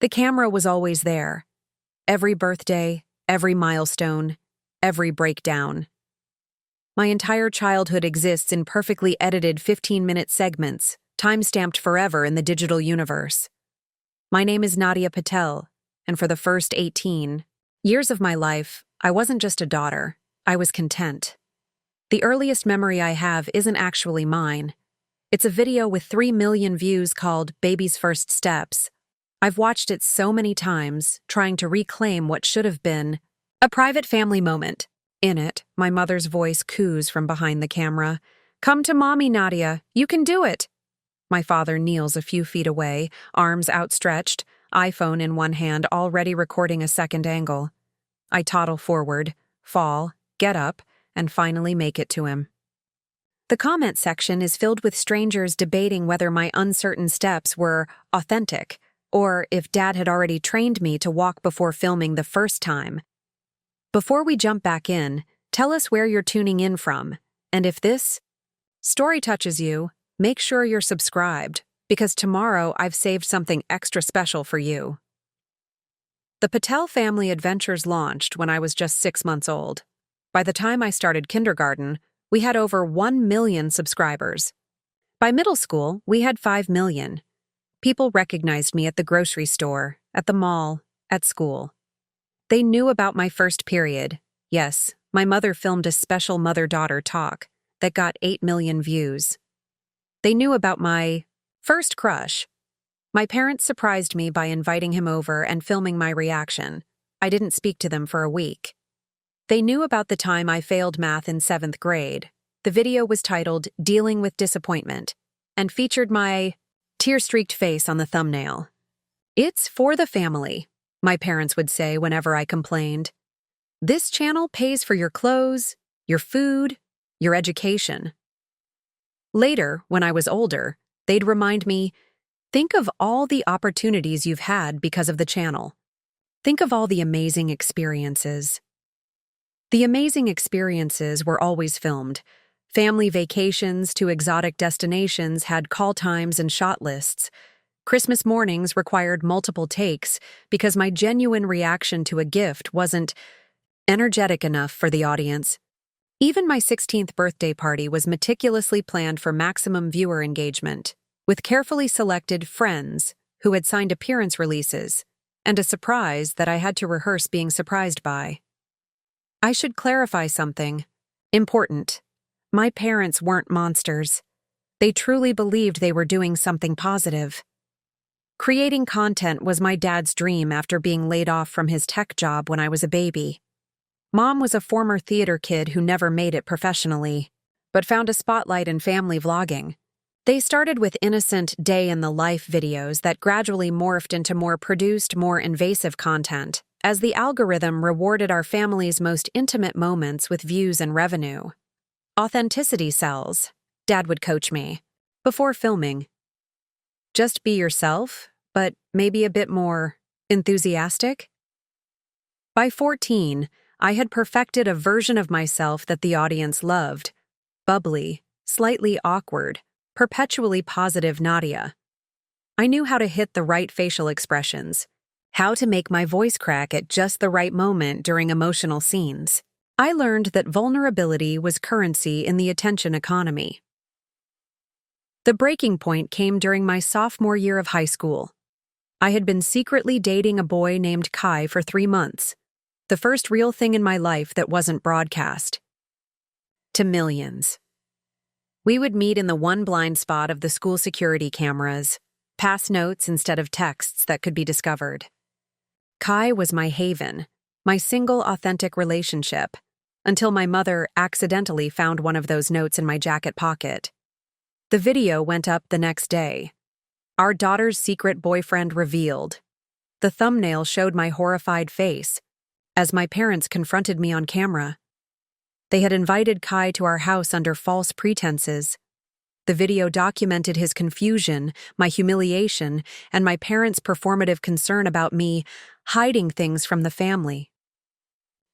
The camera was always there. Every birthday, every milestone, every breakdown. My entire childhood exists in perfectly edited 15-minute segments, time-stamped forever in the digital universe. My name is Nadia Patel, and for the first 18 years of my life, I wasn't just a daughter, I was content. The earliest memory I have isn't actually mine. It's a video with 3 million views called Baby's First Steps. I've watched it so many times, trying to reclaim what should have been a private family moment. In it, my mother's voice coos from behind the camera. "Come to mommy, Nadia. You can do it." My father kneels a few feet away, arms outstretched, iPhone in one hand, already recording a second angle. I toddle forward, fall, get up, and finally make it to him. The comment section is filled with strangers debating whether my uncertain steps were authentic, or if Dad had already trained me to walk before filming the first time. Before we jump back in, tell us where you're tuning in from, and if this story touches you, make sure you're subscribed, because tomorrow I've saved something extra special for you. The Patel Family Adventures launched when I was just 6 months old. By the time I started kindergarten, we had over 1 million subscribers. By middle school, we had 5 million. People recognized me at the grocery store, at the mall, at school. They knew about my first period. Yes, my mother filmed a special mother-daughter talk that got 8 million views. They knew about my first crush. My parents surprised me by inviting him over and filming my reaction. I didn't speak to them for a week. They knew about the time I failed math in 7th grade. The video was titled "Dealing with Disappointment" and featured my tear-streaked face on the thumbnail. "It's for the family," my parents would say whenever I complained. "This channel pays for your clothes, your food, your education." Later, when I was older, they'd remind me, "Think of all the opportunities you've had because of the channel. Think of all the amazing experiences." The amazing experiences were always filmed. Family vacations to exotic destinations had call times and shot lists. Christmas mornings required multiple takes because my genuine reaction to a gift wasn't energetic enough for the audience. Even my 16th birthday party was meticulously planned for maximum viewer engagement, with carefully selected friends who had signed appearance releases, and a surprise that I had to rehearse being surprised by. I should clarify something important. My parents weren't monsters. They truly believed they were doing something positive. Creating content was my dad's dream after being laid off from his tech job when I was a baby. Mom was a former theater kid who never made it professionally, but found a spotlight in family vlogging. They started with innocent day-in-the-life videos that gradually morphed into more produced, more invasive content, as the algorithm rewarded our family's most intimate moments with views and revenue. Authenticity sells, Dad would coach me, before filming. Just be yourself, but maybe a bit more enthusiastic. By 14, I had perfected a version of myself that the audience loved. Bubbly, slightly awkward, perpetually positive Nadia. I knew how to hit the right facial expressions, how to make my voice crack at just the right moment during emotional scenes. I learned that vulnerability was currency in the attention economy. The breaking point came during my sophomore year of high school. I had been secretly dating a boy named Kai for 3 months, the first real thing in my life that wasn't broadcast to millions. We would meet in the one blind spot of the school security cameras, pass notes instead of texts that could be discovered. Kai was my haven, my single authentic relationship, until my mother accidentally found one of those notes in my jacket pocket. The video went up the next day. Our daughter's secret boyfriend revealed. The thumbnail showed my horrified face, as my parents confronted me on camera. They had invited Kai to our house under false pretenses. The video documented his confusion, my humiliation, and my parents' performative concern about me hiding things from the family.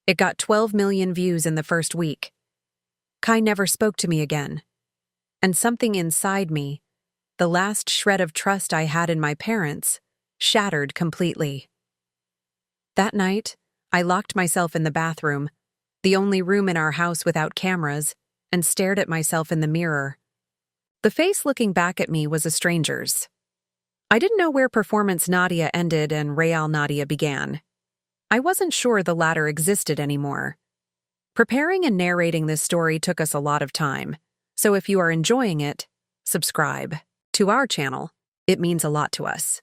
It got 12 million views in the first week. Kai never spoke to me again. And something inside me, the last shred of trust I had in my parents, shattered completely. That night, I locked myself in the bathroom, the only room in our house without cameras, and stared at myself in the mirror. The face looking back at me was a stranger's. I didn't know where performance Nadia ended and real Nadia began. I wasn't sure the latter existed anymore. Preparing and narrating this story took us a lot of time, so if you are enjoying it, subscribe to our channel. It means a lot to us.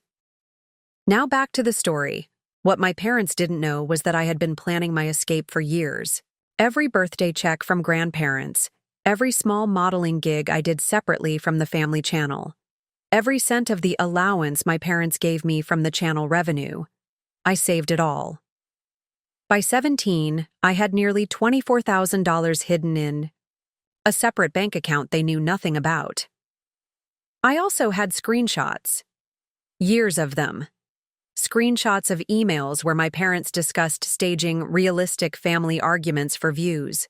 Now back to the story. What my parents didn't know was that I had been planning my escape for years. Every birthday check from grandparents, every small modeling gig I did separately from the family channel, every cent of the allowance my parents gave me from the channel revenue, I saved it all. By 17, I had nearly $24,000 hidden in a separate bank account they knew nothing about. I also had screenshots. Years of them. Screenshots of emails where my parents discussed staging realistic family arguments for views.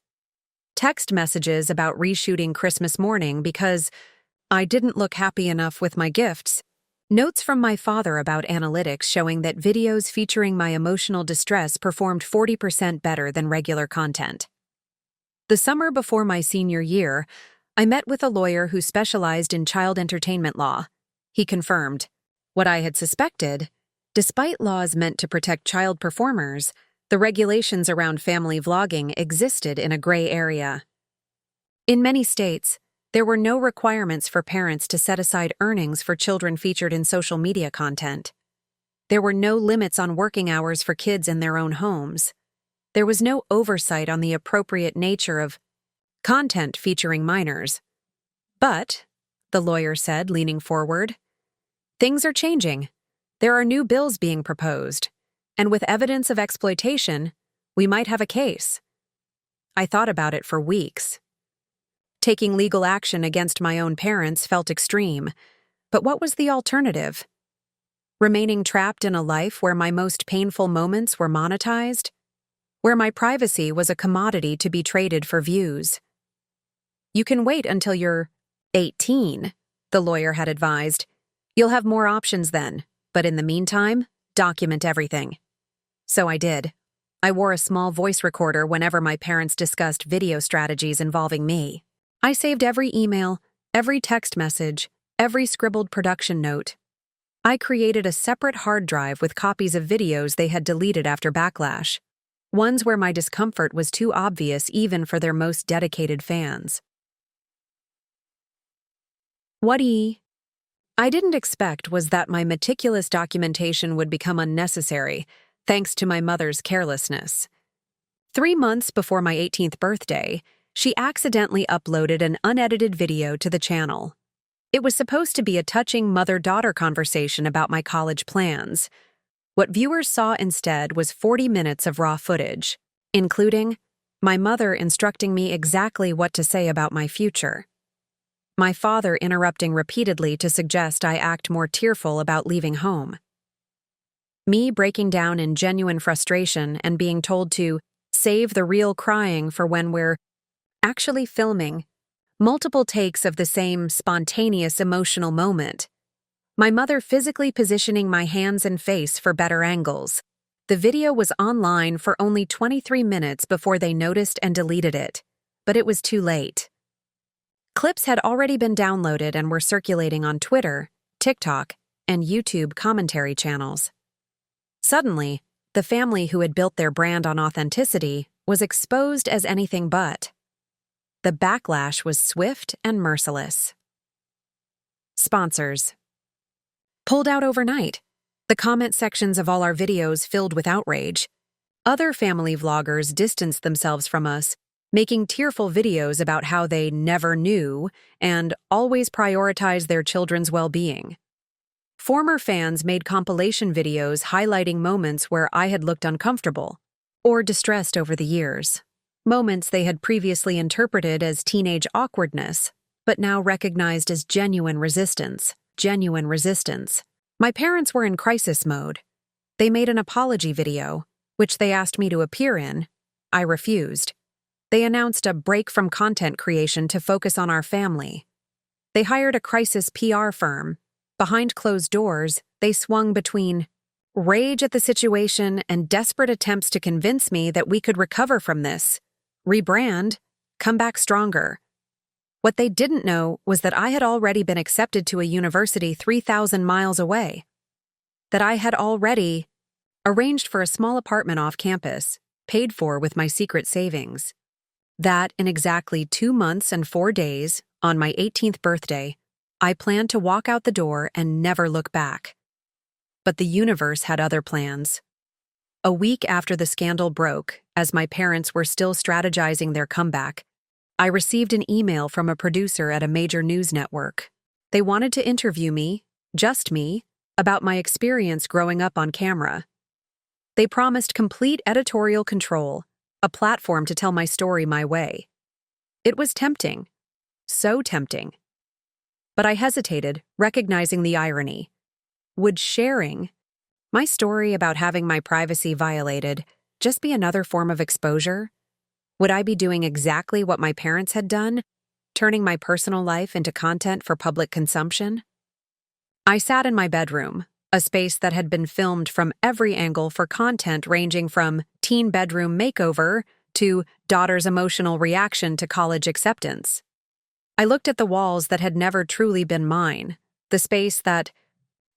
Text messages about reshooting Christmas morning because I didn't look happy enough with my gifts. Notes from my father about analytics showing that videos featuring my emotional distress performed 40% better than regular content. The summer before my senior year, I met with a lawyer who specialized in child entertainment law. He confirmed what I had suspected. Despite laws meant to protect child performers, the regulations around family vlogging existed in a gray area. In many states, there were no requirements for parents to set aside earnings for children featured in social media content. There were no limits on working hours for kids in their own homes. There was no oversight on the appropriate nature of content featuring minors. But, the lawyer said, leaning forward, things are changing. There are new bills being proposed, and with evidence of exploitation, we might have a case. I thought about it for weeks. Taking legal action against my own parents felt extreme, but what was the alternative? Remaining trapped in a life where my most painful moments were monetized? Where my privacy was a commodity to be traded for views? You can wait until you're 18, the lawyer had advised. You'll have more options then, but in the meantime, document everything. So I did. I wore a small voice recorder whenever my parents discussed video strategies involving me. I saved every email, every text message, every scribbled production note. I created a separate hard drive with copies of videos they had deleted after backlash, ones where my discomfort was too obvious even for their most dedicated fans. What I didn't expect was that my meticulous documentation would become unnecessary, thanks to my mother's carelessness. 3 months before my 18th birthday, she accidentally uploaded an unedited video to the channel. It was supposed to be a touching mother-daughter conversation about my college plans. What viewers saw instead was 40 minutes of raw footage, including my mother instructing me exactly what to say about my future, my father interrupting repeatedly to suggest I act more tearful about leaving home, me breaking down in genuine frustration and being told to save the real crying for when we're actually filming, multiple takes of the same spontaneous emotional moment, my mother physically positioning my hands and face for better angles. The video was online for only 23 minutes before they noticed and deleted it, but it was too late. Clips had already been downloaded and were circulating on Twitter, TikTok, and YouTube commentary channels. Suddenly, the family who had built their brand on authenticity was exposed as anything but. The backlash was swift and merciless. Sponsors pulled out overnight. The comment sections of all our videos filled with outrage. Other family vloggers distanced themselves from us, making tearful videos about how they never knew and always prioritized their children's well-being. Former fans made compilation videos highlighting moments where I had looked uncomfortable or distressed over the years. Moments they had previously interpreted as teenage awkwardness, but now recognized as genuine resistance. My parents were in crisis mode. They made an apology video, which they asked me to appear in. I refused. They announced a break from content creation to focus on our family. They hired a crisis PR firm. Behind closed doors, they swung between rage at the situation and desperate attempts to convince me that we could recover from this, rebrand, come back stronger. What they didn't know was that I had already been accepted to a university 3,000 miles away. That I had already arranged for a small apartment off campus, paid for with my secret savings. That in exactly 2 months and 4 days, on my 18th birthday, I planned to walk out the door and never look back. But the universe had other plans. A week after the scandal broke, as my parents were still strategizing their comeback, I received an email from a producer at a major news network. They wanted to interview me, just me, about my experience growing up on camera. They promised complete editorial control, a platform to tell my story my way. It was tempting. So tempting. But I hesitated, recognizing the irony. Would sharing my story about having my privacy violated just be another form of exposure? Would I be doing exactly what my parents had done, turning my personal life into content for public consumption? I sat in my bedroom, a space that had been filmed from every angle for content ranging from teen bedroom makeover to daughter's emotional reaction to college acceptance. I looked at the walls that had never truly been mine, the space that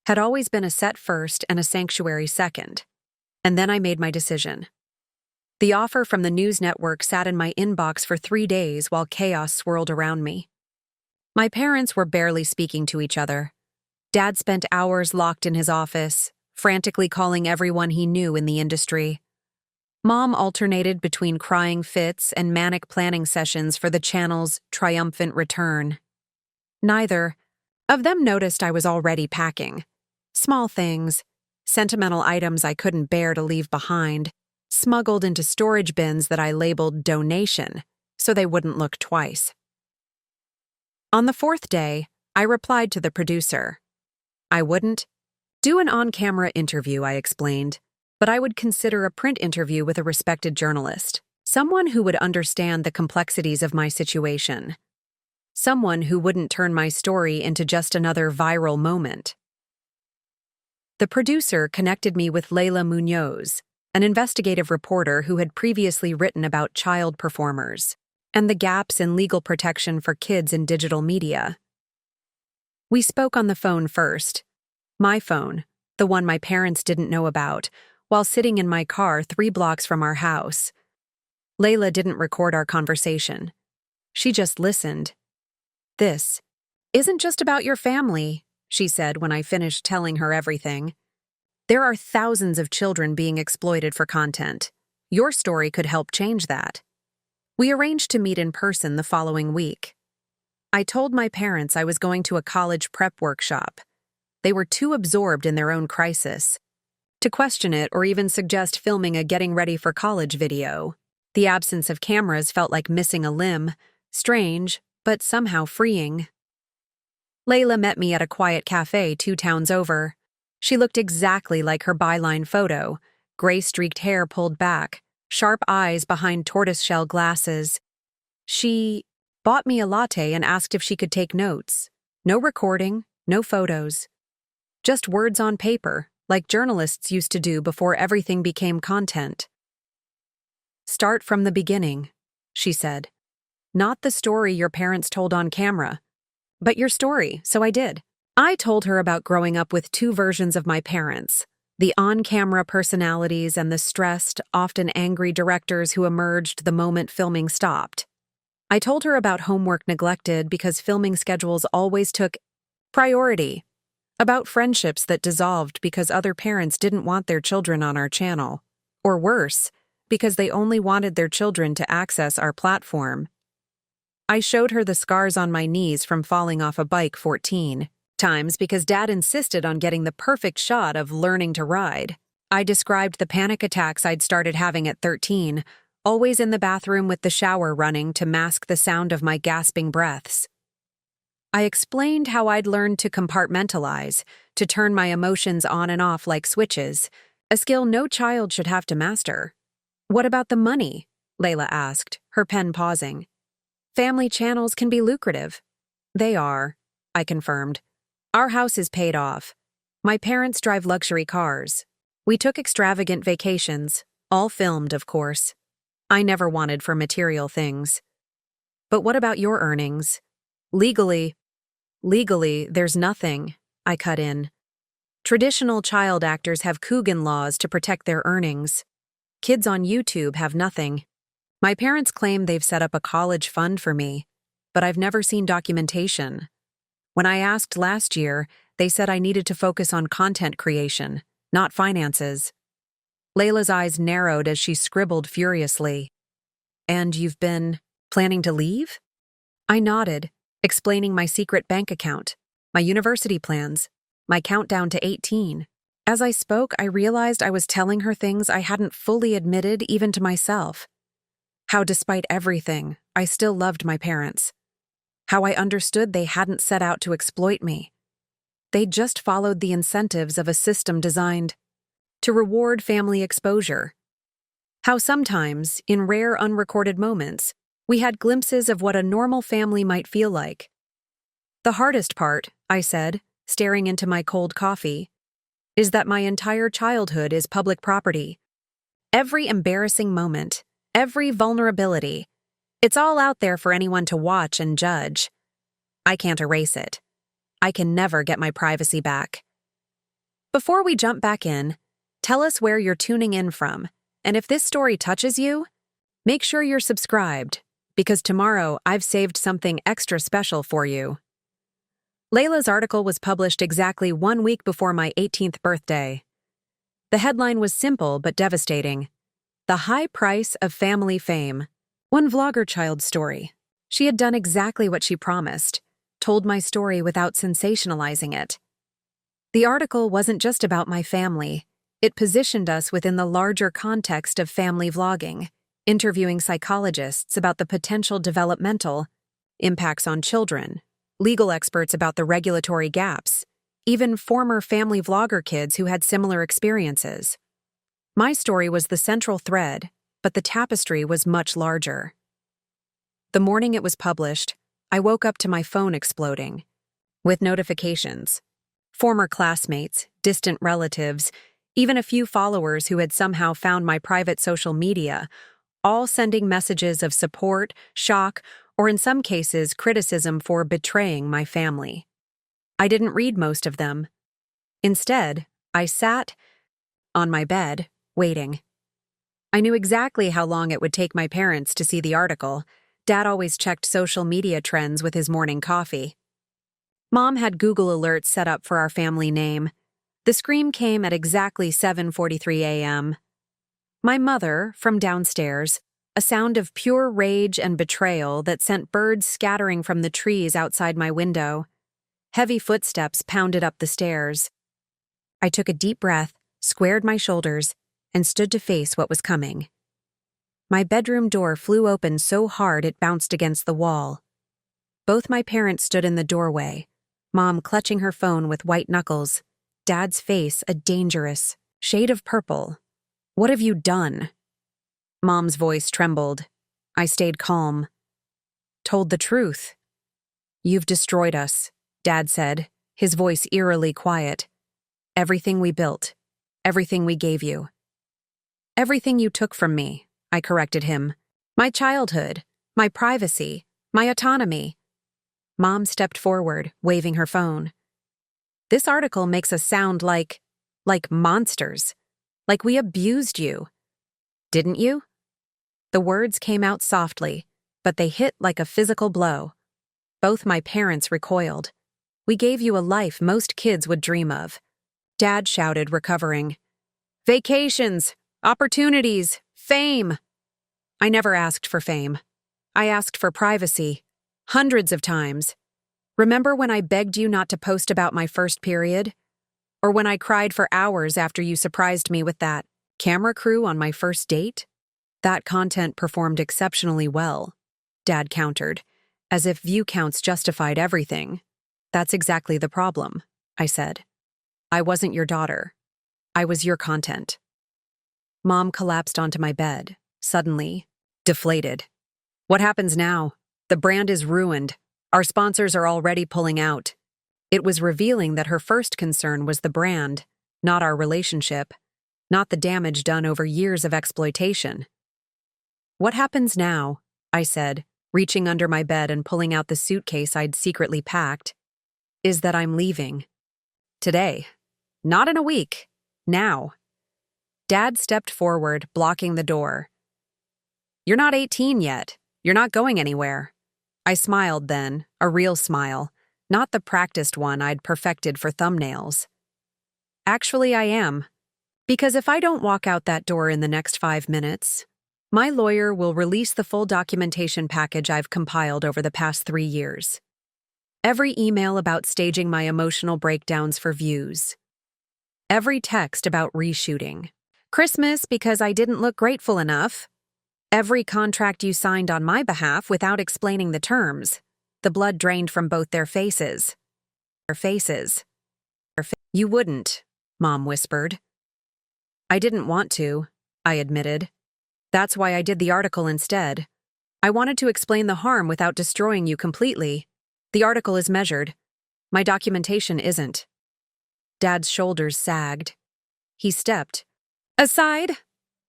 had always been a set first and a sanctuary second. And then I made my decision. The offer from the news network sat in my inbox for 3 days while chaos swirled around me. My parents were barely speaking to each other. Dad spent hours locked in his office, frantically calling everyone he knew in the industry. Mom alternated between crying fits and manic planning sessions for the channel's triumphant return. Neither of them noticed I was already packing. Small things, sentimental items I couldn't bear to leave behind, smuggled into storage bins that I labeled donation, so they wouldn't look twice. On the 4th day, I replied to the producer. I wouldn't do an on-camera interview, I explained, but I would consider a print interview with a respected journalist, someone who would understand the complexities of my situation, someone who wouldn't turn my story into just another viral moment. The producer connected me with Leila Munoz, an investigative reporter who had previously written about child performers and the gaps in legal protection for kids in digital media. We spoke on the phone first, my phone, the one my parents didn't know about, while sitting in my car 3 blocks from our house. Leila didn't record our conversation. She just listened. "This isn't just about your family," she said when I finished telling her everything. "There are thousands of children being exploited for content. Your story could help change that." We arranged to meet in person the following week. I told my parents I was going to a college prep workshop. They were too absorbed in their own crisis to question it or even suggest filming a getting ready for college video. The absence of cameras felt like missing a limb, strange, but somehow freeing. Leila met me at a quiet cafe 2 towns over. She looked exactly like her byline photo, gray-streaked hair pulled back, sharp eyes behind tortoiseshell glasses. She bought me a latte and asked if she could take notes. No recording, no photos. Just words on paper, like journalists used to do before everything became content. "Start from the beginning," she said. "Not the story your parents told on camera, but your story," so I did. I told her about growing up with 2 versions of my parents, the on-camera personalities and the stressed, often angry directors who emerged the moment filming stopped. I told her about homework neglected because filming schedules always took priority, about friendships that dissolved because other parents didn't want their children on our channel, or worse, because they only wanted their children to access our platform. I showed her the scars on my knees from falling off a bike 14 times because Dad insisted on getting the perfect shot of learning to ride. I described the panic attacks I'd started having at 13, always in the bathroom with the shower running to mask the sound of my gasping breaths. I explained how I'd learned to compartmentalize, to turn my emotions on and off like switches, a skill no child should have to master. "What about the money?" Leila asked, her pen pausing. "Family channels can be lucrative." "They are," I confirmed. Our house is paid off. My parents drive luxury cars. We took extravagant vacations, all filmed, of course. I never wanted for material things. But what about your earnings? Legally, there's nothing, I cut in. Traditional child actors have Coogan laws to protect their earnings. Kids on YouTube have nothing. My parents claim they've set up a college fund for me, but I've never seen documentation. When I asked last year, they said I needed to focus on content creation, not finances. Layla's eyes narrowed as she scribbled furiously. And you've been planning to leave? I nodded, explaining my secret bank account, my university plans, my countdown to 18. As I spoke, I realized I was telling her things I hadn't fully admitted even to myself. How, despite everything, I still loved my parents. How I understood they hadn't set out to exploit me. They just followed the incentives of a system designed to reward family exposure. How sometimes, in rare unrecorded moments, we had glimpses of what a normal family might feel like. The hardest part, I said, staring into my cold coffee, is that my entire childhood is public property. Every embarrassing moment, every vulnerability, it's all out there for anyone to watch and judge. I can't erase it. I can never get my privacy back. Before we jump back in, tell us where you're tuning in from, and if this story touches you, make sure you're subscribed, because tomorrow I've saved something extra special for you. Layla's article was published exactly 1 week before my 18th birthday. The headline was simple but devastating. The High Price of Family Fame. One vlogger child's story. She had done exactly what she promised, told my story without sensationalizing it. The article wasn't just about my family. It positioned us within the larger context of family vlogging, interviewing psychologists about the potential developmental impacts on children, legal experts about the regulatory gaps, even former family vlogger kids who had similar experiences. My story was the central thread, but the tapestry was much larger. The morning it was published, I woke up to my phone exploding, with notifications. Former classmates, distant relatives, even a few followers who had somehow found my private social media, all sending messages of support, shock, or in some cases criticism for betraying my family. I didn't read most of them. Instead, I sat on my bed, waiting. I knew exactly how long it would take my parents to see the article. Dad always checked social media trends with his morning coffee. Mom had Google alerts set up for our family name. The scream came at exactly 7:43 a.m. My mother, from downstairs, a sound of pure rage and betrayal that sent birds scattering from the trees outside my window. Heavy footsteps pounded up the stairs. I took a deep breath, squared my shoulders, and stood to face what was coming. My bedroom door flew open so hard it bounced against the wall. Both my parents stood in the doorway, Mom clutching her phone with white knuckles, Dad's face a dangerous shade of purple. "What have you done?" Mom's voice trembled. I stayed calm. "Told the truth." "You've destroyed us," Dad said, his voice eerily quiet. "Everything we built, everything we gave you." "Everything you took from me," I corrected him. "My childhood, my privacy, my autonomy." Mom stepped forward, waving her phone. "This article makes us sound like monsters. Like we abused you. Didn't you?" The words came out softly, but they hit like a physical blow. Both my parents recoiled. "We gave you a life most kids would dream of." Dad shouted, recovering. "Vacations, opportunities, fame." I never asked for fame. I asked for privacy. Hundreds of times. Remember when I begged you not to post about my first period? Or when I cried for hours after you surprised me with that camera crew on my first date? That content performed exceptionally well, Dad countered, as if view counts justified everything. "That's exactly the problem," I said. "I wasn't your daughter. I was your content." Mom collapsed onto my bed, suddenly, deflated. "What happens now? The brand is ruined. Our sponsors are already pulling out." It was revealing that her first concern was the brand, not our relationship, not the damage done over years of exploitation. "What happens now?" I said, reaching under my bed and pulling out the suitcase I'd secretly packed, "is that I'm leaving. Today. Not in a week. Now." Dad stepped forward, blocking the door. "You're not 18 yet. You're not going anywhere." I smiled then, a real smile, not the practiced one I'd perfected for thumbnails. "Actually, I am. Because if I don't walk out that door in the next 5 minutes, my lawyer will release the full documentation package I've compiled over the past 3 years. Every email about staging my emotional breakdowns for views. Every text about reshooting. Christmas because I didn't look grateful enough. Every contract you signed on my behalf without explaining the terms. The blood drained from both their faces. Their faces. You wouldn't," Mom whispered. "I didn't want to," I admitted. "That's why I did the article instead. I wanted to explain the harm without destroying you completely. The article is measured. My documentation isn't." Dad's shoulders sagged. He stepped. "Aside?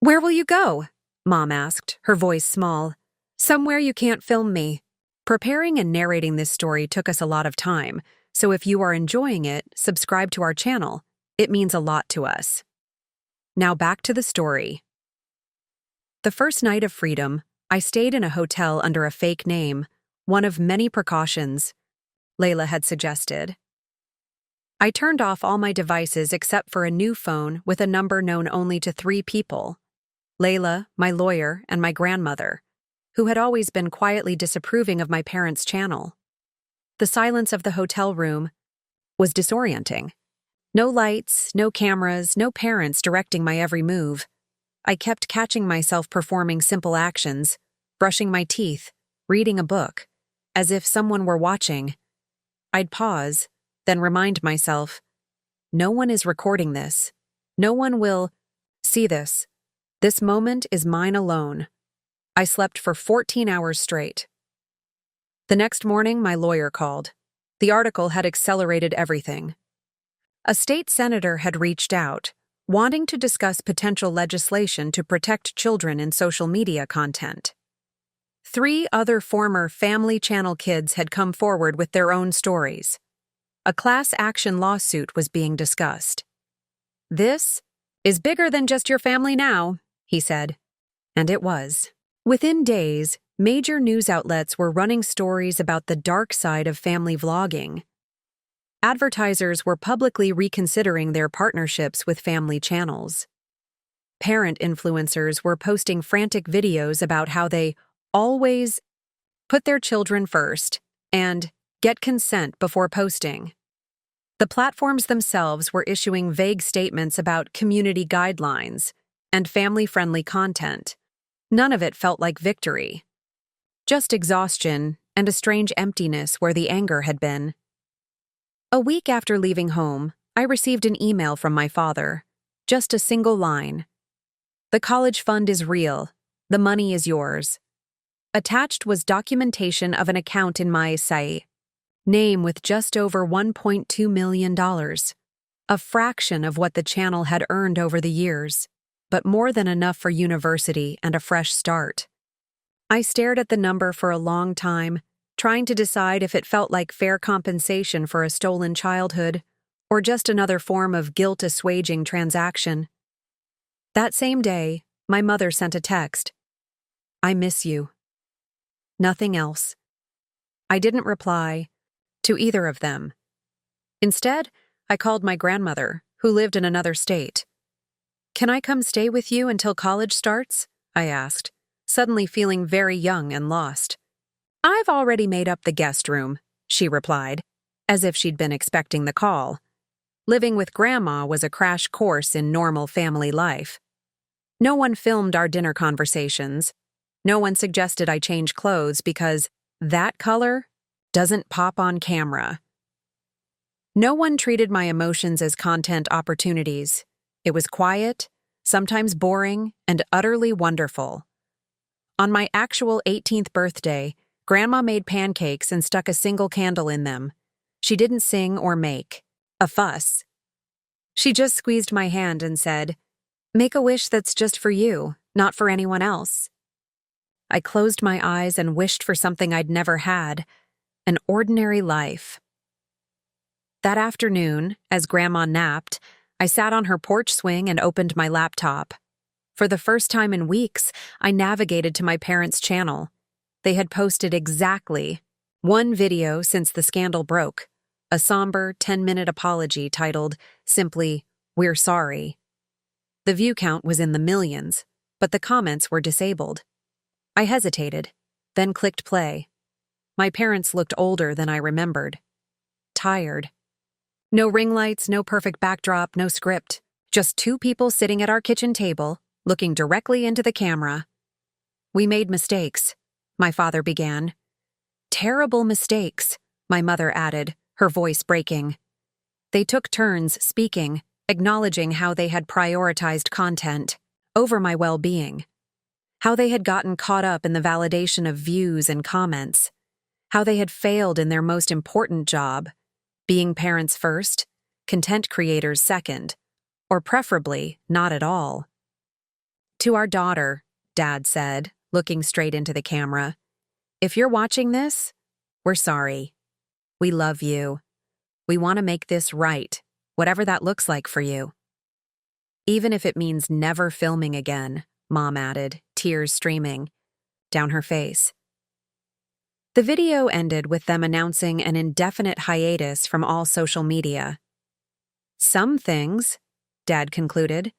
Where will you go?" Mom asked, her voice small. "Somewhere you can't film me." Preparing and narrating this story took us a lot of time, so if you are enjoying it, subscribe to our channel. It means a lot to us. Now back to the story. The first night of freedom, I stayed in a hotel under a fake name, one of many precautions Layla had suggested. I turned off all my devices except for a new phone with a number known only to 3 people: Layla, my lawyer, and my grandmother, who had always been quietly disapproving of my parents' channel. The silence of the hotel room was disorienting. No lights, no cameras, no parents directing my every move. I kept catching myself performing simple actions, brushing my teeth, reading a book, as if someone were watching. I'd pause, then remind myself, no one is recording this. No one will see this. This moment is mine alone. I slept for 14 hours straight. The next morning, my lawyer called. The article had accelerated everything. A state senator had reached out, wanting to discuss potential legislation to protect children in social media content. 3 other former Family Channel kids had come forward with their own stories. A class action lawsuit was being discussed. "This is bigger than just your family now," he said. And it was. Within days, major news outlets were running stories about the dark side of family vlogging. Advertisers were publicly reconsidering their partnerships with family channels. Parent influencers were posting frantic videos about how they always put their children first and get consent before posting. The platforms themselves were issuing vague statements about community guidelines and family-friendly content. None of it felt like victory. Just exhaustion and a strange emptiness where the anger had been. A week after leaving home, I received an email from my father. Just a single line. "The college fund is real. The money is yours." Attached was documentation of an account in my SAI name with just over $1.2 million. A fraction of what the channel had earned over the years, but more than enough for university and a fresh start. I stared at the number for a long time, trying to decide if it felt like fair compensation for a stolen childhood or just another form of guilt-assuaging transaction. That same day, my mother sent a text. "I miss you." Nothing else. I didn't reply to either of them. Instead, I called my grandmother, who lived in another state. "Can I come stay with you until college starts?" I asked, suddenly feeling very young and lost. "I've already made up the guest room," she replied, as if she'd been expecting the call. Living with Grandma was a crash course in normal family life. No one filmed our dinner conversations. No one suggested I change clothes because that color doesn't pop on camera. No one treated my emotions as content opportunities. It was quiet, sometimes boring, and utterly wonderful. On my actual 18th birthday, Grandma made pancakes and stuck a single candle in them. She didn't sing or make a fuss. She just squeezed my hand and said, "Make a wish that's just for you, not for anyone else." I closed my eyes and wished for something I'd never had, an ordinary life. That afternoon, as Grandma napped, I sat on her porch swing and opened my laptop. For the first time in weeks, I navigated to my parents' channel. They had posted exactly one video since the scandal broke, a somber 10-minute apology titled simply, "We're sorry." The view count was in the millions, but the comments were disabled. I hesitated, then clicked play. My parents looked older than I remembered. Tired. No ring lights, no perfect backdrop, no script. Just two people sitting at our kitchen table, looking directly into the camera. "We made mistakes," my father began. "Terrible mistakes," my mother added, her voice breaking. They took turns speaking, acknowledging how they had prioritized content over my well-being, how they had gotten caught up in the validation of views and comments, how they had failed in their most important job, being parents first, content creators second, or preferably not at all. "To our daughter," Dad said, looking straight into the camera, "if you're watching this, we're sorry. We love you. We want to make this right, whatever that looks like for you." "Even if it means never filming again," Mom added, tears streaming down her face. The video ended with them announcing an indefinite hiatus from all social media. "Some things," Dad concluded,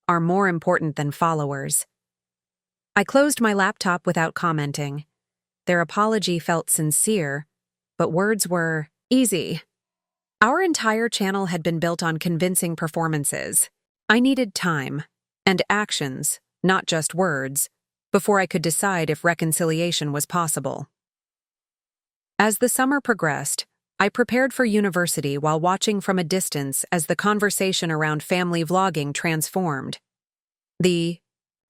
"are more important than followers." I closed my laptop without commenting. Their apology felt sincere, but words were easy. Our entire channel had been built on convincing performances. I needed time and actions, not just words, before I could decide if reconciliation was possible. As the summer progressed, I prepared for university while watching from a distance as the conversation around family vlogging transformed.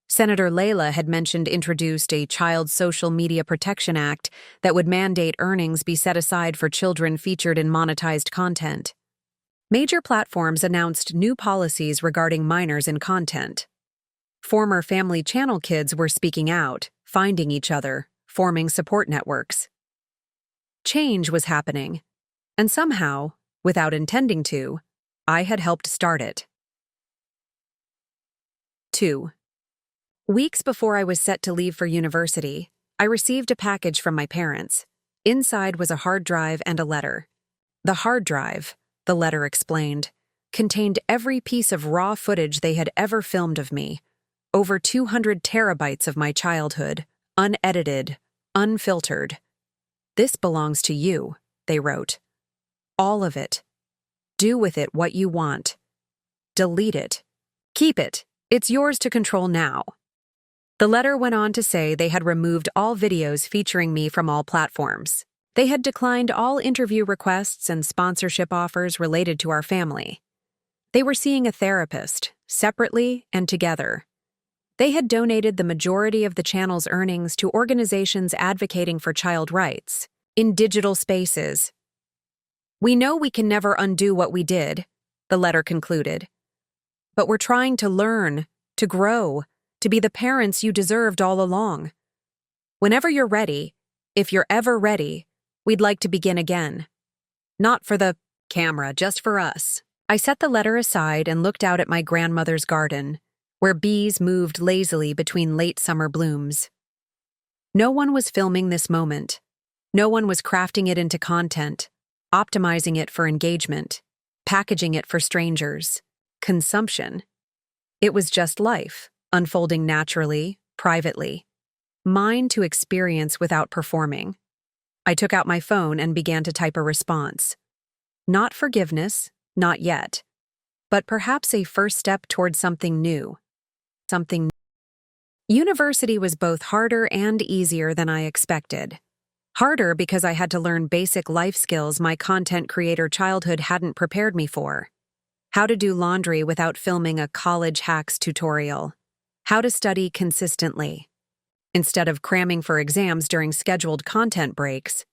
Senator Layla had mentioned introduced a Child Social Media Protection Act that would mandate earnings be set aside for children featured in monetized content. Major platforms announced new policies regarding minors in content. Former Family Channel kids were speaking out, finding each other, forming support networks. Change was happening, and somehow, without intending to, I had helped start it. 2. Weeks before I was set to leave for university, I received a package from my parents. Inside was a hard drive and a letter. The hard drive, the letter explained, contained every piece of raw footage they had ever filmed of me, over 200 terabytes of my childhood, unedited, unfiltered. "This belongs to you," they wrote. "All of it. Do with it what you want. Delete it. Keep it. It's yours to control now." The letter went on to say they had removed all videos featuring me from all platforms. They had declined all interview requests and sponsorship offers related to our family. They were seeing a therapist, separately and together. They had donated the majority of the channel's earnings to organizations advocating for child rights in digital spaces. "We know we can never undo what we did," the letter concluded. "But we're trying to learn, to grow, to be the parents you deserved all along. Whenever you're ready, if you're ever ready, we'd like to begin again. Not for the camera, just for us." I set the letter aside and looked out at my grandmother's garden, where bees moved lazily between late summer blooms. No one was filming this moment. No one was crafting it into content, optimizing it for engagement, packaging it for strangers, consumption. It was just life, unfolding naturally, privately. Mine to experience without performing. I took out my phone and began to type a response. Not forgiveness, not yet, but perhaps a first step toward something new. University was both harder and easier than I expected. Harder because I had to learn basic life skills my content creator childhood hadn't prepared me for. How to do laundry without filming a college hacks tutorial. How to study consistently. Instead of cramming for exams during scheduled content breaks.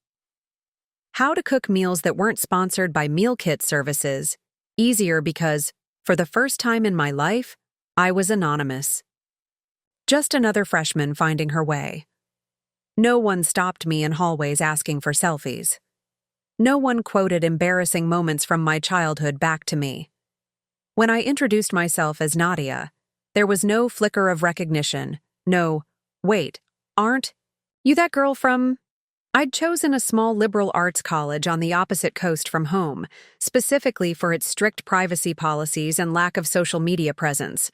how to cook meals that weren't sponsored by meal kit services, easier because, for the first time in my life, I was anonymous. Just another freshman finding her way. No one stopped me in hallways asking for selfies. No one quoted embarrassing moments from my childhood back to me. When I introduced myself as Nadia, there was no flicker of recognition, no, wait, aren't you that girl from? I'd chosen a small liberal arts college on the opposite coast from home, specifically for its strict privacy policies and lack of social media presence.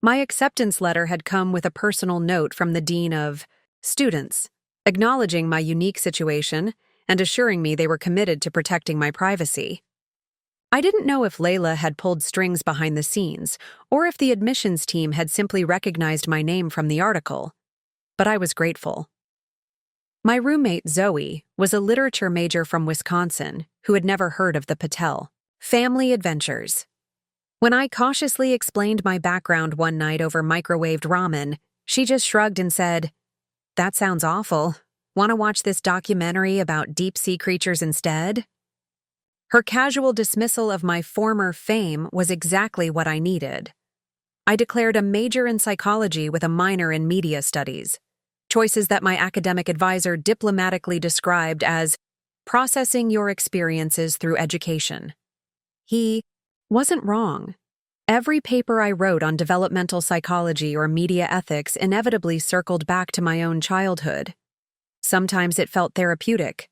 My acceptance letter had come with a personal note from the dean of students, acknowledging my unique situation and assuring me they were committed to protecting my privacy. I didn't know if Layla had pulled strings behind the scenes or if the admissions team had simply recognized my name from the article, but I was grateful. My roommate, Zoe, was a literature major from Wisconsin who had never heard of the Patel family adventures. When I cautiously explained my background one night over microwaved ramen, she just shrugged and said, "That sounds awful. Want to watch this documentary about deep-sea creatures instead?" Her casual dismissal of my former fame was exactly what I needed. I declared a major in psychology with a minor in media studies, choices that my academic advisor diplomatically described as processing your experiences through education. He wasn't wrong. Every paper I wrote on developmental psychology or media ethics inevitably circled back to my own childhood. Sometimes it felt therapeutic.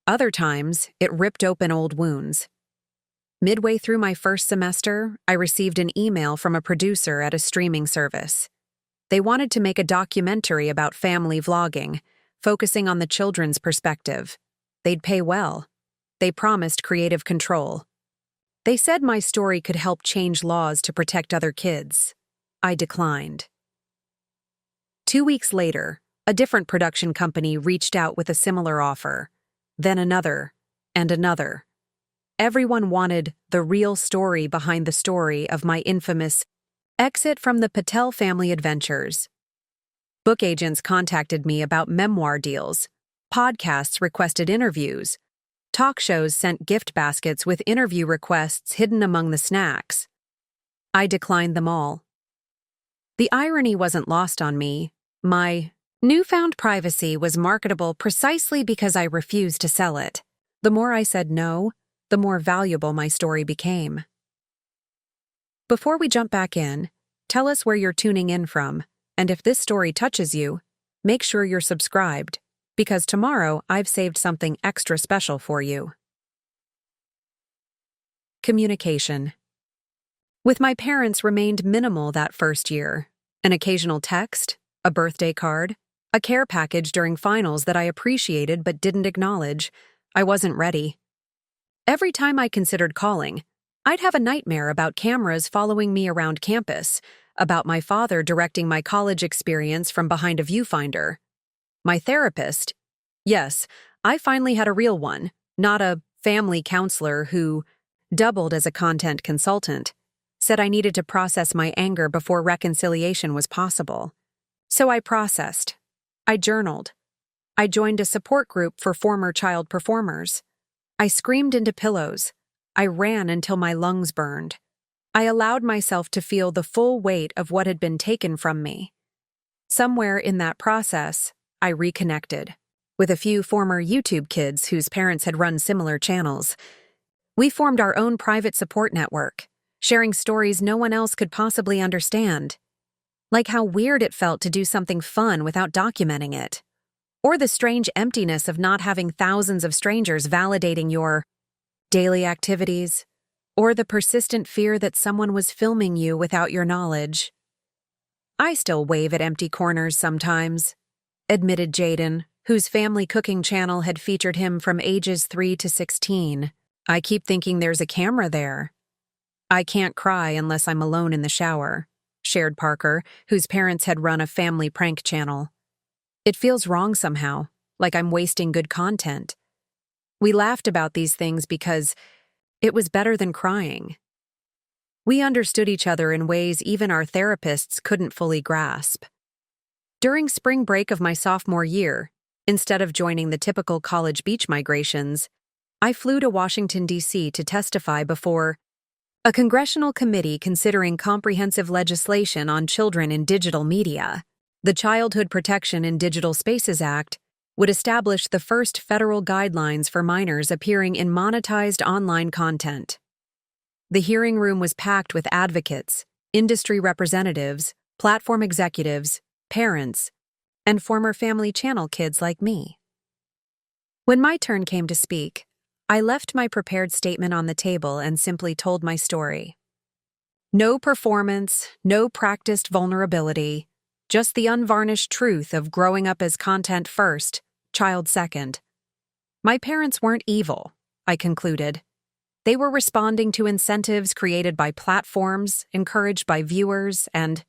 Other times, it ripped open old wounds. Midway through my first semester, I received an email from a producer at a streaming service. They wanted to make a documentary about family vlogging, focusing on the children's perspective. They'd pay well. They promised creative control. They said my story could help change laws to protect other kids. I declined. 2 weeks later, a different production company reached out with a similar offer. Then another, and another. Everyone wanted the real story behind the story of my infamous exit from the Patel family adventures. Book agents contacted me about memoir deals. Podcasts requested interviews. Talk shows sent gift baskets with interview requests hidden among the snacks. I declined them all. The irony wasn't lost on me. My newfound privacy was marketable precisely because I refused to sell it. The more I said no, the more valuable my story became. Before we jump back in, tell us where you're tuning in from, and if this story touches you, make sure you're subscribed, because tomorrow I've saved something extra special for you. Communication. With my parents remained minimal that first year. An occasional text, a birthday card, a care package during finals that I appreciated but didn't acknowledge. I wasn't ready. Every time I considered calling, I'd have a nightmare about cameras following me around campus, about my father directing my college experience from behind a viewfinder. My therapist, yes, I finally had a real one, not a family counselor who doubled as a content consultant, said I needed to process my anger before reconciliation was possible. So I processed. I journaled. I joined a support group for former child performers. I screamed into pillows. I ran until my lungs burned. I allowed myself to feel the full weight of what had been taken from me. Somewhere in that process, I reconnected with a few former YouTube kids whose parents had run similar channels. We formed our own private support network, sharing stories no one else could possibly understand. Like how weird it felt to do something fun without documenting it. Or the strange emptiness of not having thousands of strangers validating your daily activities. Or the persistent fear that someone was filming you without your knowledge. I still wave at empty corners sometimes, admitted Jaden, whose family cooking channel had featured him from ages 3 to 16. I keep thinking there's a camera there. I can't cry unless I'm alone in the shower, shared Parker, whose parents had run a family prank channel. It feels wrong somehow, like I'm wasting good content. We laughed about these things because it was better than crying. We understood each other in ways even our therapists couldn't fully grasp. During spring break of my sophomore year, instead of joining the typical college beach migrations, I flew to Washington, D.C. to testify before a congressional committee considering comprehensive legislation on children in digital media. The Childhood Protection in Digital Spaces Act would establish the first federal guidelines for minors appearing in monetized online content. The hearing room was packed with advocates, industry representatives, platform executives, parents, and former Family Channel kids like me. When my turn came to speak, I left my prepared statement on the table and simply told my story. No performance, no practiced vulnerability, just the unvarnished truth of growing up as content first, child second. My parents weren't evil, I concluded. They were responding to incentives created by platforms, encouraged by viewers, and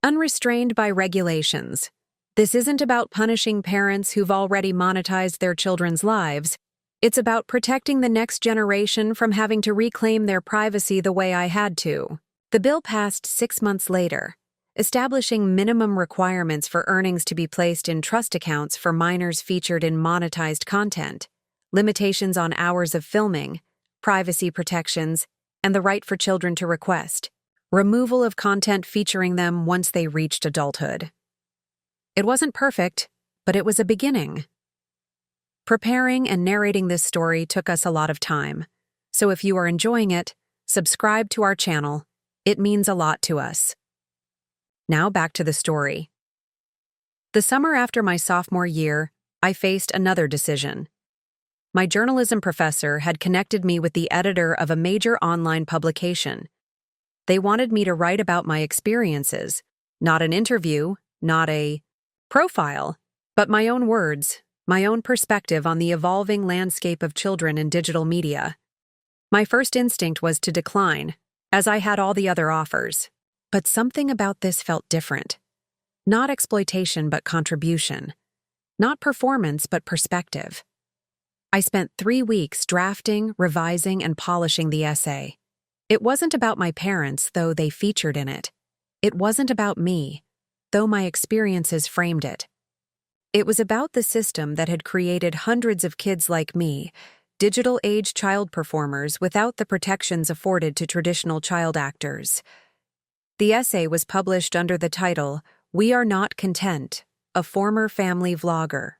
unrestrained by regulations. This isn't about punishing parents who've already monetized their children's lives. It's about protecting the next generation from having to reclaim their privacy the way I had to. The bill passed 6 months later, establishing minimum requirements for earnings to be placed in trust accounts for minors featured in monetized content, limitations on hours of filming, privacy protections, and the right for children to request, removal of content featuring them once they reached adulthood. It wasn't perfect, but it was a beginning. Preparing and narrating this story took us a lot of time, so if you are enjoying it, subscribe to our channel. It means a lot to us. Now back to the story. The summer after my sophomore year, I faced another decision. My journalism professor had connected me with the editor of a major online publication. They wanted me to write about my experiences, not an interview, not a profile, but my own words, my own perspective on the evolving landscape of children in digital media. My first instinct was to decline, as I had all the other offers. But something about this felt different. Not exploitation, but contribution. Not performance, but perspective. I spent 3 weeks drafting, revising, and polishing the essay. It wasn't about my parents, though they featured in it. It wasn't about me, though my experiences framed it. It was about the system that had created hundreds of kids like me, digital-age child performers without the protections afforded to traditional child actors. The essay was published under the title, "We Are Not Content, a Former Family Vlogger,"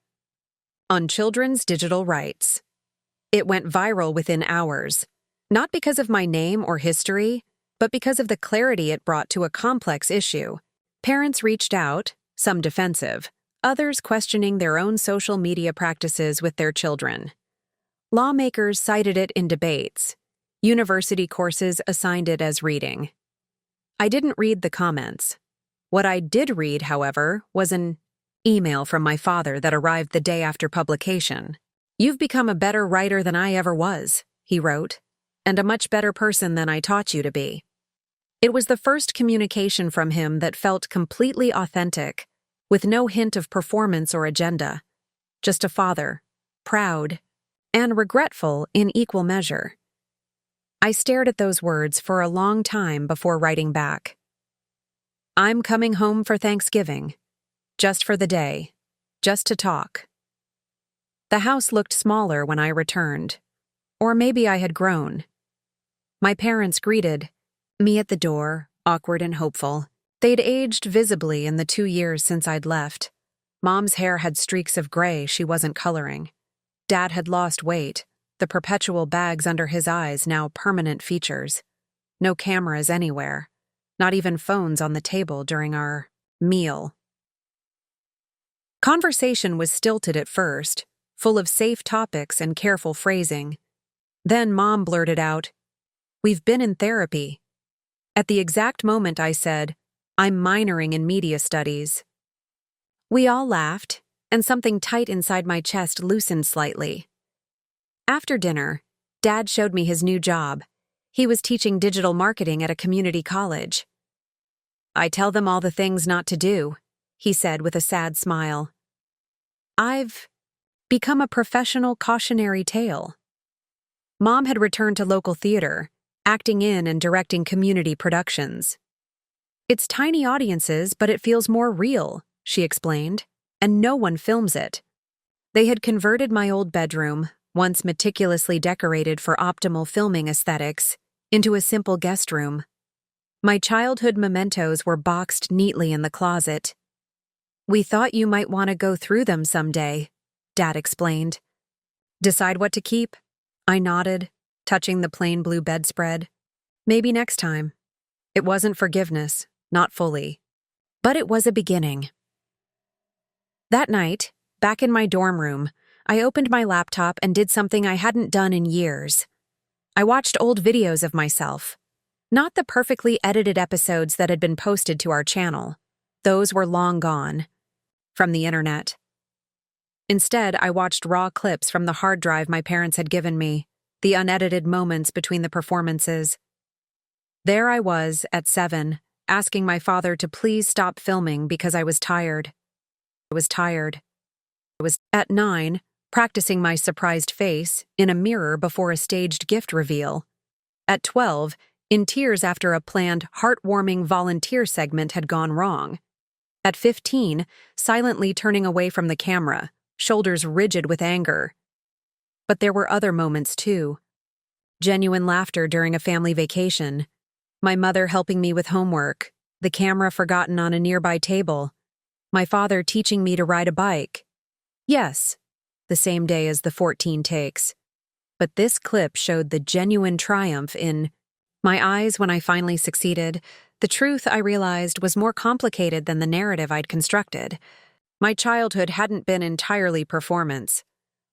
on children's digital rights. It went viral within hours, not because of my name or history, but because of the clarity it brought to a complex issue. Parents reached out, some defensive, others questioning their own social media practices with their children. Lawmakers cited it in debates. University courses assigned it as reading. I didn't read the comments. What I did read, however, was an email from my father that arrived the day after publication. "You've become a better writer than I ever was," he wrote, "and a much better person than I taught you to be." It was the first communication from him that felt completely authentic, with no hint of performance or agenda. Just a father, proud, and regretful in equal measure. I stared at those words for a long time before writing back. "I'm coming home for Thanksgiving. Just for the day. Just to talk." The house looked smaller when I returned. Or maybe I had grown. My parents greeted me at the door, awkward and hopeful. They'd aged visibly in the 2 years since I'd left. Mom's hair had streaks of gray she wasn't coloring. Dad had lost weight, the perpetual bags under his eyes now permanent features. No cameras anywhere, not even phones on the table during our meal. Conversation was stilted at first, full of safe topics and careful phrasing. Then Mom blurted out, "We've been in therapy." At the exact moment I said, "I'm minoring in media studies." We all laughed, and something tight inside my chest loosened slightly. After dinner, Dad showed me his new job. He was teaching digital marketing at a community college. "I tell them all the things not to do," he said with a sad smile. "I've become a professional cautionary tale." Mom had returned to local theater, acting in and directing community productions. "It's tiny audiences, but it feels more real," she explained, "and no one films it." They had converted my old bedroom, once meticulously decorated for optimal filming aesthetics, into a simple guest room. My childhood mementos were boxed neatly in the closet. "We thought you might want to go through them someday," Dad explained. "Decide what to keep?" I nodded, touching the plain blue bedspread. "Maybe next time." It wasn't forgiveness, not fully. But it was a beginning. That night, back in my dorm room, I opened my laptop and did something I hadn't done in years. I watched old videos of myself. Not the perfectly edited episodes that had been posted to our channel. Those were long gone. From the internet. Instead, I watched raw clips from the hard drive my parents had given me, the unedited moments between the performances. There I was, at 7, asking my father to please stop filming because I was tired. I was tired. I was, at 9, practicing my surprised face in a mirror before a staged gift reveal. At 12, in tears after a planned, heartwarming volunteer segment had gone wrong. At 15, silently turning away from the camera, shoulders rigid with anger. But there were other moments, too. Genuine laughter during a family vacation, my mother helping me with homework, the camera forgotten on a nearby table, my father teaching me to ride a bike. Yes, the same day as the 14 takes. But this clip showed the genuine triumph in my eyes when I finally succeeded. The truth, I realized, was more complicated than the narrative I'd constructed. My childhood hadn't been entirely performance.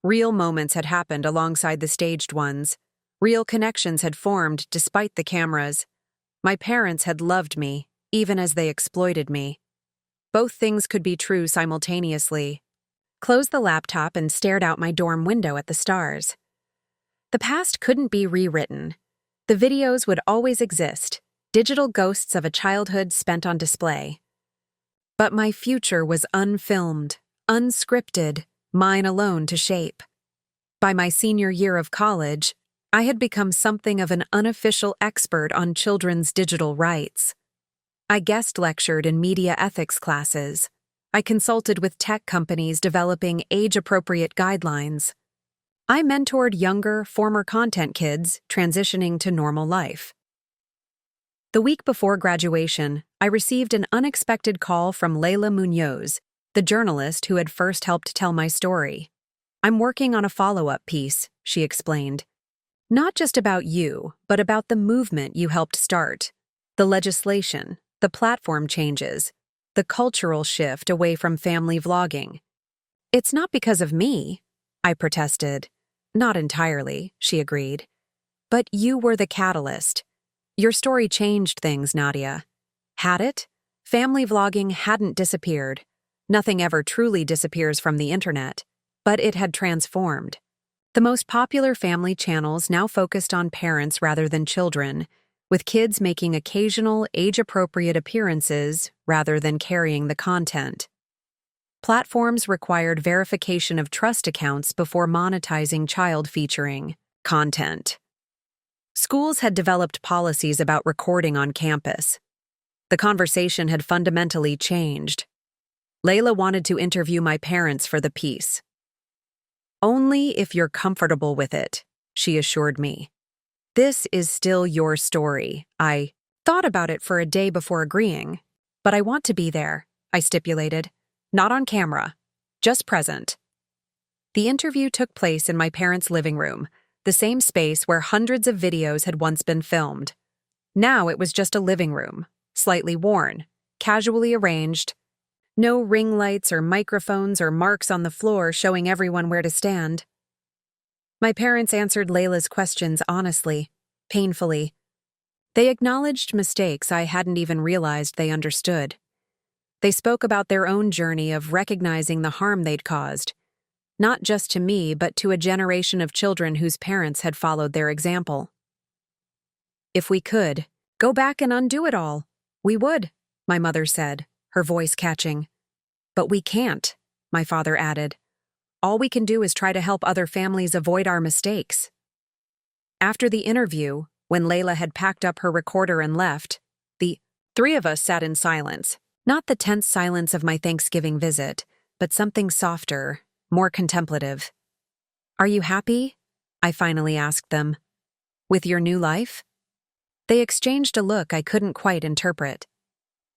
Real moments had happened alongside the staged ones. Real connections had formed despite the cameras. My parents had loved me, even as they exploited me. Both things could be true simultaneously. Closed the laptop and stared out my dorm window at the stars. The past couldn't be rewritten. The videos would always exist, digital ghosts of a childhood spent on display. But my future was unfilmed, unscripted, mine alone to shape. By my senior year of college, I had become something of an unofficial expert on children's digital rights. I guest lectured in media ethics classes. I consulted with tech companies developing age-appropriate guidelines. I mentored younger, former content kids transitioning to normal life. The week before graduation, I received an unexpected call from Layla Munoz, the journalist who had first helped tell my story. "I'm working on a follow-up piece," she explained. "Not just about you, but about the movement you helped start. The legislation, the platform changes, the cultural shift away from family vlogging." "It's not because of me," I protested. "Not entirely," she agreed. "But you were the catalyst. Your story changed things, Nadia." Had it? Family vlogging hadn't disappeared. Nothing ever truly disappears from the internet. But it had transformed. The most popular family channels now focused on parents rather than children, with kids making occasional, age-appropriate appearances rather than carrying the content. Platforms required verification of trust accounts before monetizing child-featuring content. Schools had developed policies about recording on campus. The conversation had fundamentally changed. Layla wanted to interview my parents for the piece. "Only if you're comfortable with it," she assured me. "This is still your story." I thought about it for a day before agreeing. "But I want to be there," I stipulated. "Not on camera, just present." The interview took place in my parents' living room, the same space where hundreds of videos had once been filmed. Now it was just a living room, slightly worn, casually arranged. No ring lights or microphones or marks on the floor showing everyone where to stand. My parents answered Layla's questions honestly, painfully. They acknowledged mistakes I hadn't even realized they understood. They spoke about their own journey of recognizing the harm they'd caused, not just to me, but to a generation of children whose parents had followed their example. "If we could go back and undo it all, we would," my mother said, her voice catching. "But we can't," my father added. "All we can do is try to help other families avoid our mistakes." After the interview, when Layla had packed up her recorder and left, the three of us sat in silence. Not the tense silence of my Thanksgiving visit, but something softer, more contemplative. Are you happy? I finally asked them. With your new life? They exchanged a look I couldn't quite interpret.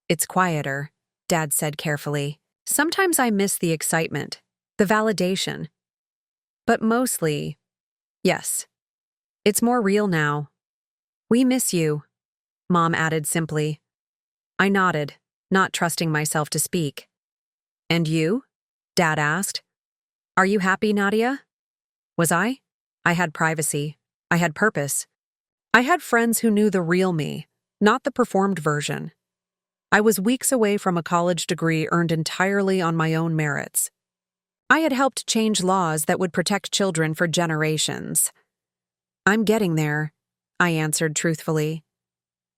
It's quieter, Dad said carefully. Sometimes I miss the excitement, the validation. But mostly, yes. It's more real now. We miss you, Mom added simply. I nodded, not trusting myself to speak. And you? Dad asked. Are you happy, Nadia? Was I? I had privacy. I had purpose. I had friends who knew the real me, not the performed version. I was weeks away from a college degree earned entirely on my own merits. I had helped change laws that would protect children for generations. I'm getting there, I answered truthfully.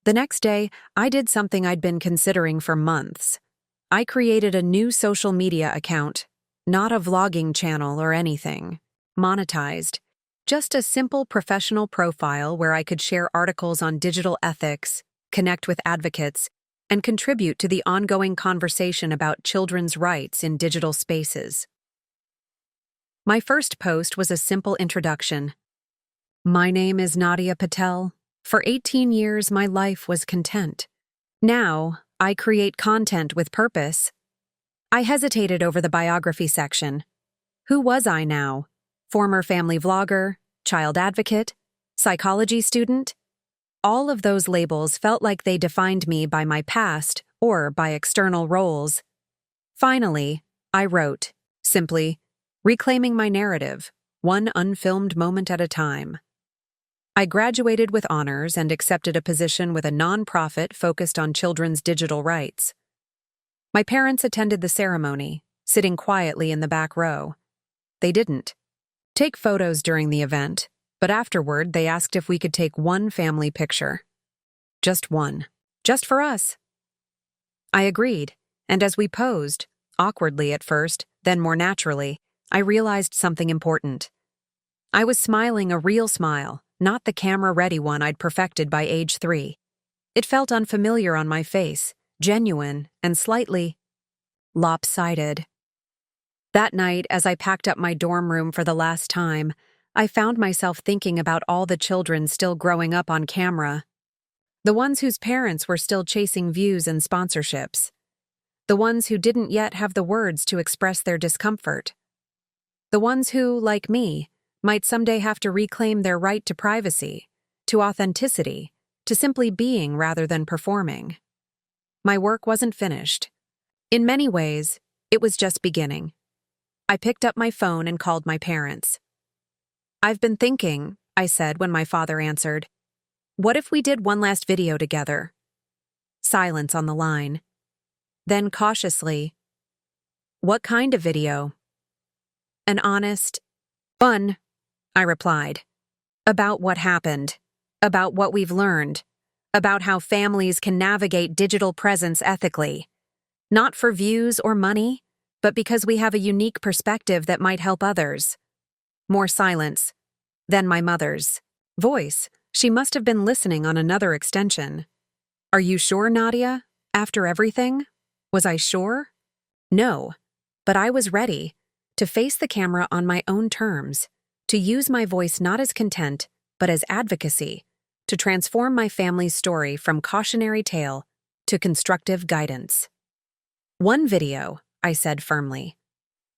The next day, I did something I'd been considering for months. I created a new social media account, not a vlogging channel or anything, monetized. Just a simple professional profile where I could share articles on digital ethics, connect with advocates, and contribute to the ongoing conversation about children's rights in digital spaces. My first post was a simple introduction. My name is Nadia Patel. For 18 years, my life was content. Now, I create content with purpose. I hesitated over the biography section. Who was I now? Former family vlogger, child advocate, psychology student? All of those labels felt like they defined me by my past or by external roles. Finally, I wrote, simply, reclaiming my narrative, one unfilmed moment at a time. I graduated with honors and accepted a position with a nonprofit focused on children's digital rights. My parents attended the ceremony, sitting quietly in the back row. They didn't take photos during the event, but afterward they asked if we could take one family picture. Just one. Just for us. I agreed, and as we posed, awkwardly at first, then more naturally, I realized something important. I was smiling a real smile, not the camera-ready one I'd perfected by age 3. It felt unfamiliar on my face, genuine, and slightly lopsided. That night, as I packed up my dorm room for the last time, I found myself thinking about all the children still growing up on camera. The ones whose parents were still chasing views and sponsorships. The ones who didn't yet have the words to express their discomfort. The ones who, like me, might someday have to reclaim their right to privacy, to authenticity, to simply being rather than performing. My work wasn't finished. In many ways, it was just beginning. I picked up my phone and called my parents. I've been thinking, I said when my father answered. What if we did one last video together? Silence on the line. Then cautiously, what kind of video? An honest, fun, I replied. About what happened. About what we've learned. About how families can navigate digital presence ethically. Not for views or money, but because we have a unique perspective that might help others. More silence. Then my mother's voice. She must have been listening on another extension. Are you sure, Nadia? After everything? Was I sure? No. But I was ready to face the camera on my own terms, to use my voice not as content, but as advocacy, to transform my family's story from cautionary tale to constructive guidance. One video, I said firmly.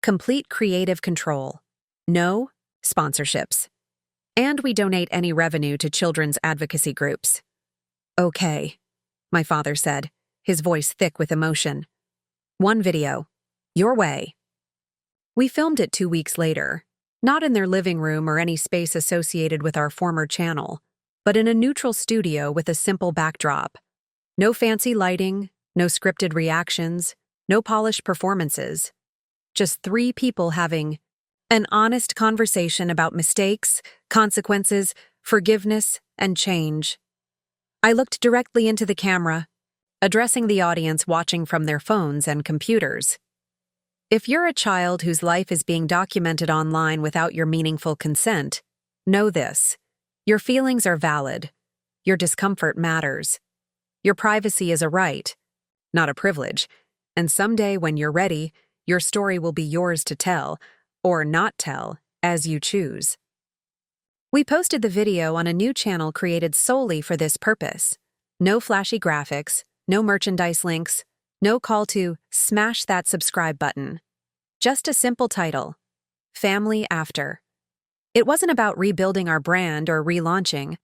Complete creative control. No sponsorships. And we donate any revenue to children's advocacy groups. Okay, my father said, his voice thick with emotion. One video. Your way. We filmed it 2 weeks later, not in their living room or any space associated with our former channel, but in a neutral studio with a simple backdrop. No fancy lighting, no scripted reactions, no polished performances. Just 3 people having an honest conversation about mistakes, consequences, forgiveness, and change. I looked directly into the camera, addressing the audience watching from their phones and computers. If you're a child whose life is being documented online without your meaningful consent, know this. Your feelings are valid. Your discomfort matters. Your privacy is a right, not a privilege, and someday when you're ready, your story will be yours to tell, or not tell, as you choose. We posted the video on a new channel created solely for this purpose. No flashy graphics, no merchandise links, no call to smash that subscribe button. Just a simple title: Family After. It wasn't about rebuilding our brand or relaunching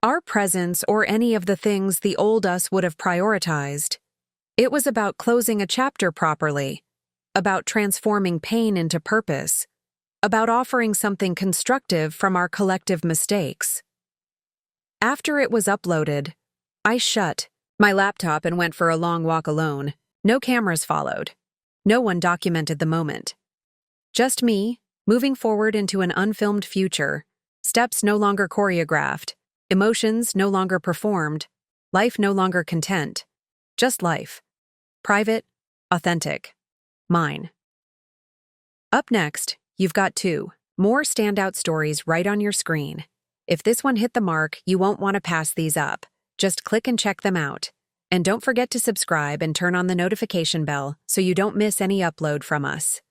our presence or any of the things the old us would have prioritized. It was about closing a chapter properly, about transforming pain into purpose, about offering something constructive from our collective mistakes. After it was uploaded, I shut my laptop and went for a long walk alone. No cameras followed. No one documented the moment. Just me, moving forward into an unfilmed future, steps no longer choreographed, emotions no longer performed, life no longer content. Just life. Private, authentic, mine. Up next, you've got 2 more standout stories right on your screen. If this one hit the mark, you won't want to pass these up. Just click and check them out. And don't forget to subscribe and turn on the notification bell so you don't miss any upload from us.